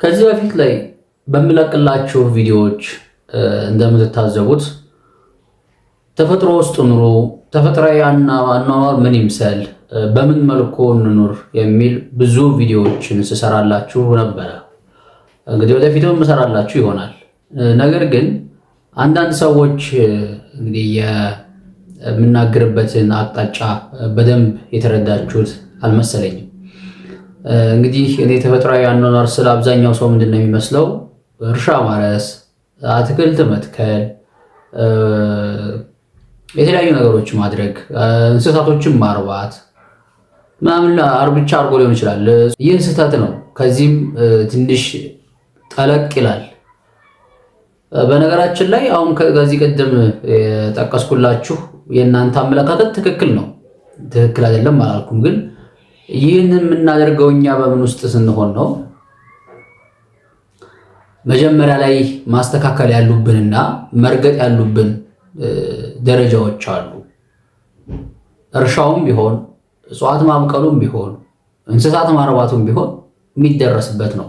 ከዚህ በፊት ላይ በሚለቅላችሁ ቪዲዮዎች እንደምትታዘቡት ተፈጥሮ ውስጥ ኑሮ ተፈጥሯዊ አኗኗር ምን ይምሰል፣ በምን መልኩ እንኑር የሚል ብዙ ቪዲዮዎችን ስሰራላችሁ ነበረ። እንግዲህ ወደፊትም እሰራላችሁ ይሆናል። ነገር ግን አንዳንድ ሰዎች እንግዲህ የምናገርበትን አቅጣጫ በደንብ የተረዳችሁት አልመሰለኝም። እንግዲህ እኔ ተፈጥሯዊ አኗኗር ስለ አብዛኛው ሰው ምንድን ነው የሚመስለው? እርሻ ማረስ፣ አትክልት መትከል፣ የተለያዩ ነገሮች ማድረግ፣ እንስሳቶችን ማርባት ምናምን ብቻ አድርጎ ሊሆን ይችላል። ይህ ስህተት ነው። ከዚህም ትንሽ ጠለቅ ይላል። በነገራችን ላይ አሁን ከዚህ ቀደም የጠቀስኩላችሁ የእናንተ አመለካከት ትክክል ነው፣ ትክክል አይደለም አላልኩም። ግን ይህንን የምናደርገው እኛ በምን ውስጥ ስንሆን ነው? መጀመሪያ ላይ ማስተካከል ያሉብንና መርገጥ ያሉብን ደረጃዎች አሉ። እርሻውም ቢሆን እጽዋት ማብቀሉም ቢሆን እንስሳት ማርባቱም ቢሆን የሚደረስበት ነው።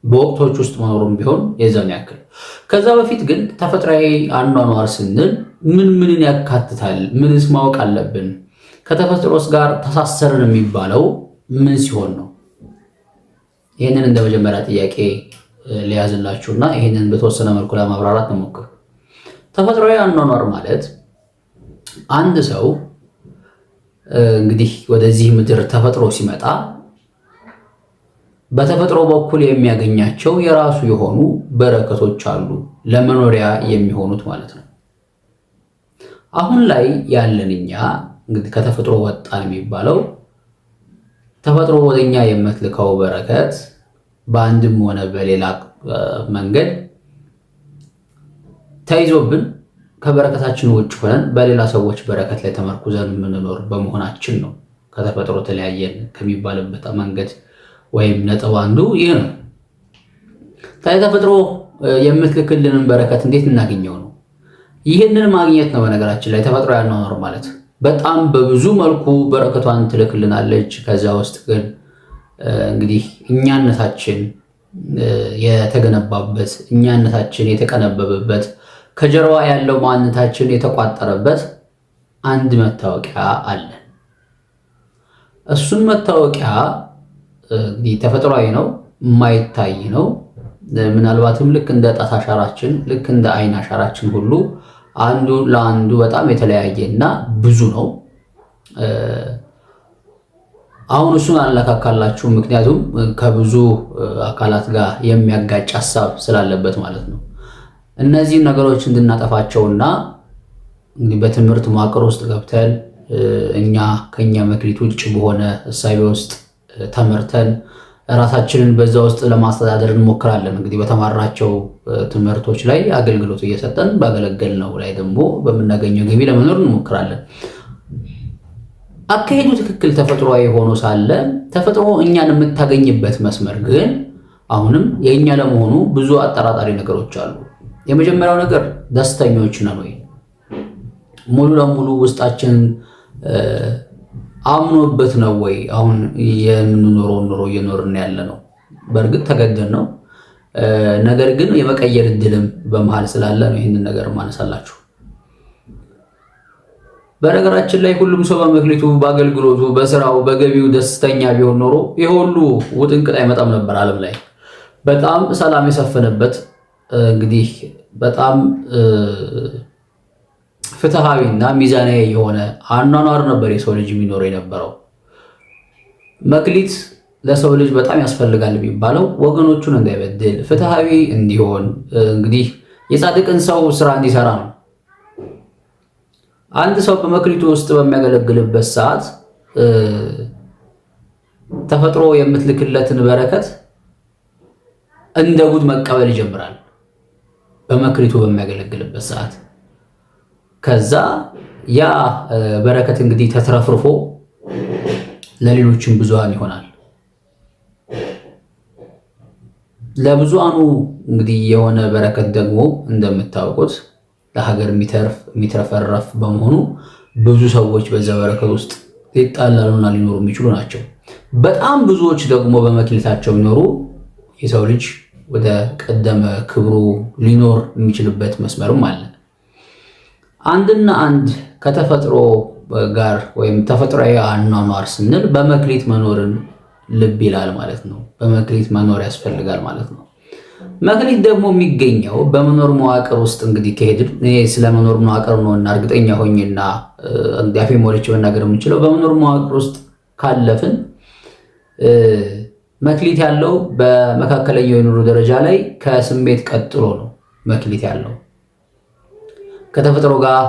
በወቅቶች ውስጥ መኖሩም ቢሆን የዛን ያክል። ከዛ በፊት ግን ተፈጥሯዊ አኗኗር ስንል ምንን ያካትታል? ምንስ ማወቅ አለብን? ከተፈጥሮስ ጋር ተሳሰርን የሚባለው ምን ሲሆን ነው? ይህንን እንደ መጀመሪያ ጥያቄ ሊያዝላችሁና ይህንን በተወሰነ መልኩ ለማብራራት እንሞክር። ተፈጥሯዊ አኗኗር ማለት አንድ ሰው እንግዲህ ወደዚህ ምድር ተፈጥሮ ሲመጣ በተፈጥሮ በኩል የሚያገኛቸው የራሱ የሆኑ በረከቶች አሉ፣ ለመኖሪያ የሚሆኑት ማለት ነው። አሁን ላይ ያለን እኛ እንግዲህ ከተፈጥሮ ወጣን የሚባለው ተፈጥሮ ወደኛ የምትልከው በረከት በአንድም ሆነ በሌላ መንገድ ተይዞብን ከበረከታችን ውጭ ሆነን በሌላ ሰዎች በረከት ላይ ተመርኩዘን የምንኖር በመሆናችን ነው ከተፈጥሮ ተለያየን ከሚባልበት መንገድ ወይም ነጥብ አንዱ ይህ ነው። ታዲያ ተፈጥሮ የምትልክልንን በረከት እንዴት እናገኘው ነው? ይህንን ማግኘት ነው በነገራችን ላይ ተፈጥሮ አኗኗር ማለት። በጣም በብዙ መልኩ በረከቷን ትልክልናለች። ከዛ ውስጥ ግን እንግዲህ እኛነታችን የተገነባበት፣ እኛነታችን የተቀነበበበት፣ ከጀርባ ያለው ማንነታችን የተቋጠረበት አንድ መታወቂያ አለ። እሱም መታወቂያ እንግዲህ ተፈጥሯዊ ነው፣ የማይታይ ነው። ምናልባትም ልክ እንደ ጣት አሻራችን፣ ልክ እንደ አይን አሻራችን ሁሉ አንዱ ለአንዱ በጣም የተለያየ እና ብዙ ነው። አሁን እሱን አልነካካላችሁ፣ ምክንያቱም ከብዙ አካላት ጋር የሚያጋጭ ሀሳብ ስላለበት ማለት ነው። እነዚህን ነገሮች እንድናጠፋቸውና እንግዲህ በትምህርት መዋቅር ውስጥ ገብተን እኛ ከኛ መክሊት ውጭ በሆነ እሳቤ ውስጥ ተመርተን ራሳችንን በዛ ውስጥ ለማስተዳደር እንሞክራለን። እንግዲህ በተማራቸው ትምህርቶች ላይ አገልግሎት እየሰጠን ባገለገልነው ላይ ደግሞ በምናገኘው ገቢ ለመኖር እንሞክራለን። አካሄዱ ትክክል ተፈጥሯዊ ሆኖ ሳለ ተፈጥሮ እኛን የምታገኝበት መስመር ግን አሁንም የእኛ ለመሆኑ ብዙ አጠራጣሪ ነገሮች አሉ። የመጀመሪያው ነገር ደስተኞች ነን ወይ? ሙሉ ለሙሉ ውስጣችን አምኖበት ነው ወይ አሁን የምንኖረው ኑሮ እየኖርን ያለ ነው? በእርግጥ ተገደን ነው። ነገር ግን የመቀየር እድልም በመሃል ስላለ ነው ይህንን ነገር ማነሳላችሁ። በነገራችን ላይ ሁሉም ሰው በመክሊቱ፣ በአገልግሎቱ፣ በስራው፣ በገቢው ደስተኛ ቢሆን ኖሮ ይሄ ሁሉ ውጥንቅጥ አይመጣም ነበር። ዓለም ላይ በጣም ሰላም የሰፈነበት እንግዲህ በጣም ፍትሃዊና ሚዛናዊ የሆነ አኗኗር ነበር የሰው ልጅ የሚኖረው የነበረው። መክሊት ለሰው ልጅ በጣም ያስፈልጋል የሚባለው ወገኖቹን እንዳይበድል፣ ፍትሃዊ እንዲሆን፣ እንግዲህ የጻድቅን ሰው ስራ እንዲሰራ ነው። አንድ ሰው በመክሊቱ ውስጥ በሚያገለግልበት ሰዓት ተፈጥሮ የምትልክለትን በረከት እንደ ጉድ መቀበል ይጀምራል። በመክሊቱ በሚያገለግልበት ሰዓት ከዛ ያ በረከት እንግዲህ ተትረፍርፎ ለሌሎችም ብዙሃን ይሆናል። ለብዙሃኑ እንግዲህ የሆነ በረከት ደግሞ እንደምታውቁት ለሀገር የሚተረፈረፍ በመሆኑ ብዙ ሰዎች በዛ በረከት ውስጥ ሊጣላሉና ሊኖሩ የሚችሉ ናቸው። በጣም ብዙዎች ደግሞ በመክሊታቸው የሚኖሩ የሰው ልጅ ወደ ቀደመ ክብሩ ሊኖር የሚችልበት መስመርም አለ። አንድና አንድ ከተፈጥሮ ጋር ወይም ተፈጥሯዊ አኗኗር ስንል በመክሊት መኖርን ልብ ይላል ማለት ነው። በመክሊት መኖር ያስፈልጋል ማለት ነው። መክሊት ደግሞ የሚገኘው በመኖር መዋቅር ውስጥ እንግዲህ ከሄድን እኔ ስለ መኖር መዋቅር ነውና እርግጠኛ ሆኜና አፌ ሞልቼ መናገር የምንችለው በመኖር መዋቅር ውስጥ ካለፍን መክሊት ያለው በመካከለኛው የኑሮ ደረጃ ላይ ከስሜት ቀጥሎ ነው። መክሊት ያለው ከተፈጥሮ ጋር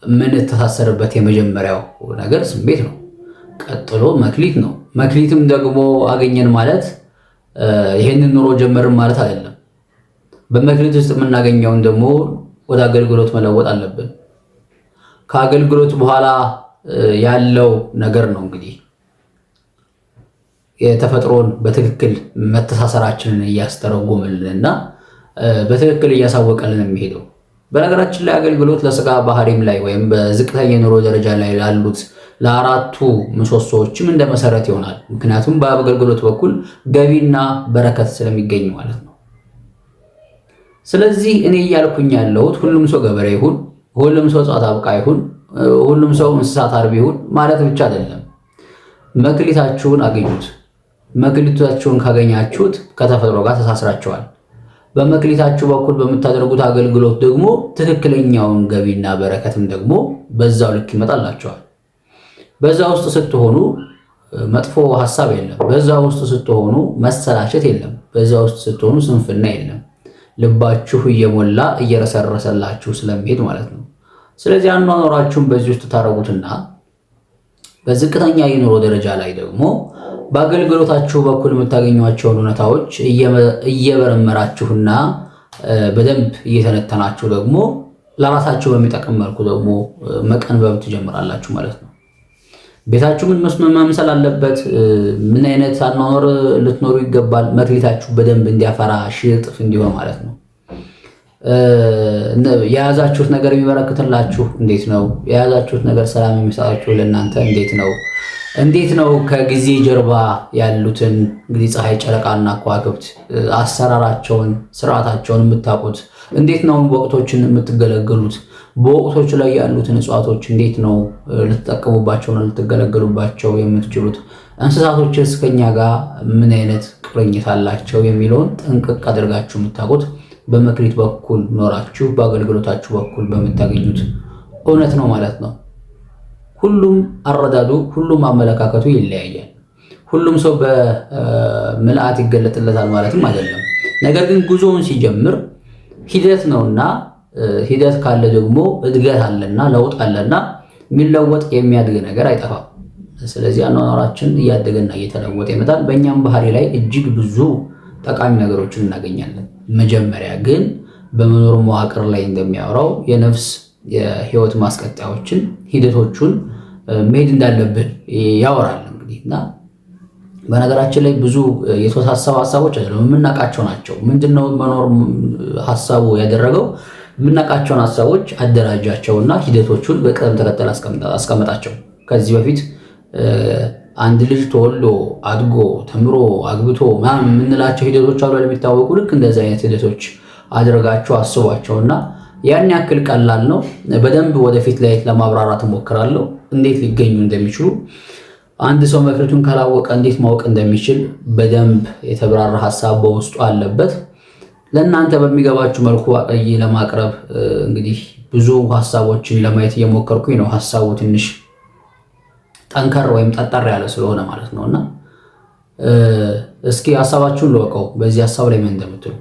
የምንተሳሰርበት የመጀመሪያው ነገር ስሜት ነው። ቀጥሎ መክሊት ነው። መክሊትም ደግሞ አገኘን ማለት ይሄንን ኑሮ ጀመርን ማለት አይደለም። በመክሊት ውስጥ የምናገኘውን ደግሞ ወደ አገልግሎት መለወጥ አለብን። ከአገልግሎት በኋላ ያለው ነገር ነው እንግዲህ የተፈጥሮን በትክክል መተሳሰራችንን እያስተረጎመልንና በትክክል እያሳወቀልን የሚሄደው። በነገራችን ላይ አገልግሎት ለስጋ ባህሪም ላይ ወይም በዝቅተኛ የኑሮ ደረጃ ላይ ላሉት ለአራቱ ምሰሶዎችም እንደ መሰረት ይሆናል። ምክንያቱም በአገልግሎት በኩል ገቢና በረከት ስለሚገኝ ማለት ነው። ስለዚህ እኔ እያልኩኝ ያለሁት ሁሉም ሰው ገበሬ ይሁን፣ ሁሉም ሰው እጽዋት አብቃይ ይሁን፣ ሁሉም ሰው እንስሳት አርቢ ይሁን ማለት ብቻ አይደለም። መክሊታችሁን አገኙት። መክሊታችሁን ካገኛችሁት ከተፈጥሮ ጋር ተሳስራችኋል። በመክሊታችሁ በኩል በምታደርጉት አገልግሎት ደግሞ ትክክለኛውን ገቢና በረከትም ደግሞ በዛው ልክ ይመጣላችኋል። በዛ ውስጥ ስትሆኑ መጥፎ ሐሳብ የለም። በዛ ውስጥ ስትሆኑ መሰላቸት የለም። በዛ ውስጥ ስትሆኑ ስንፍና የለም። ልባችሁ እየሞላ እየረሰረሰላችሁ ስለሚሄድ ማለት ነው። ስለዚህ አኗኗራችሁን በዚህ ውስጥ ታረጉትና በዝቅተኛ የኑሮ ደረጃ ላይ ደግሞ በአገልግሎታችሁ በኩል የምታገኟቸውን እውነታዎች እየመረመራችሁና በደንብ እየተነተናችሁ ደግሞ ለራሳችሁ በሚጠቅም መልኩ ደግሞ መቀንበብ ትጀምራላችሁ ማለት ነው። ቤታችሁ ምን መምሰል አለበት? ምን አይነት አኗኗር ልትኖሩ ይገባል? መክሊታችሁ በደንብ እንዲያፈራ ሺህ እጥፍ እንዲሆን ማለት ነው። የያዛችሁት ነገር የሚበረክትላችሁ እንዴት ነው? የያዛችሁት ነገር ሰላም የሚሰጣችሁ ለእናንተ እንዴት ነው? ከጊዜ ጀርባ ያሉትን እንግዲህ ፀሐይ፣ ጨረቃና ከዋክብት አሰራራቸውን፣ ስርዓታቸውን የምታውቁት እንዴት ነው? ወቅቶችን የምትገለገሉት በወቅቶች ላይ ያሉትን እጽዋቶች እንዴት ነው ልትጠቀሙባቸው ነው ልትገለገሉባቸው የምትችሉት? እንስሳቶችስ ከኛ ጋር ምን አይነት ቁርኝት አላቸው የሚለውን ጥንቅቅ አድርጋችሁ የምታውቁት በመክሊት በኩል ኖራችሁ በአገልግሎታችሁ በኩል በምታገኙት እውነት ነው ማለት ነው። ሁሉም አረዳዱ፣ ሁሉም አመለካከቱ ይለያያል። ሁሉም ሰው በምልአት ይገለጥለታል ማለትም አይደለም። ነገር ግን ጉዞውን ሲጀምር ሂደት ነውና ሂደት ካለ ደግሞ እድገት አለና ለውጥ አለና የሚለወጥ የሚያድግ ነገር አይጠፋም። ስለዚህ አኗኗራችን እያደገና እየተለወጠ ይመጣል። በእኛም ባህሪ ላይ እጅግ ብዙ ጠቃሚ ነገሮችን እናገኛለን። መጀመሪያ ግን በመኖር መዋቅር ላይ እንደሚያወራው የነፍስ የህይወት ማስቀጠያዎችን ሂደቶቹን መሄድ እንዳለብን ያወራል እንግዲህ እና በነገራችን ላይ ብዙ የተወሳሰቡ ሀሳቦች አይደሉም፣ የምናውቃቸው ናቸው። ምንድነው መኖር ሀሳቡ ያደረገው? የምናውቃቸውን ሀሳቦች አደራጃቸውና ሂደቶቹን በቅደም ተከተል አስቀመጣቸው። ከዚህ በፊት አንድ ልጅ ተወልዶ አድጎ ተምሮ አግብቶ ምናምን የምንላቸው ሂደቶች አሉ የሚታወቁ። ልክ እንደዚህ አይነት ሂደቶች አድርጋቸው አስቧቸውና ያን ያክል ቀላል ነው። በደንብ ወደፊት ላይ ለማብራራት እሞክራለሁ እንዴት ሊገኙ እንደሚችሉ። አንድ ሰው መክሊቱን ካላወቀ እንዴት ማወቅ እንደሚችል በደንብ የተብራራ ሀሳብ በውስጡ አለበት። ለእናንተ በሚገባችሁ መልኩ አቀይ ለማቅረብ እንግዲህ ብዙ ሀሳቦችን ለማየት እየሞከርኩኝ ነው። ሀሳቡ ትንሽ ጠንከር ወይም ጠጠር ያለ ስለሆነ ማለት ነውና እስኪ ሀሳባችሁን ልወቀው በዚህ ሀሳብ ላይ ምን እንደምትሉ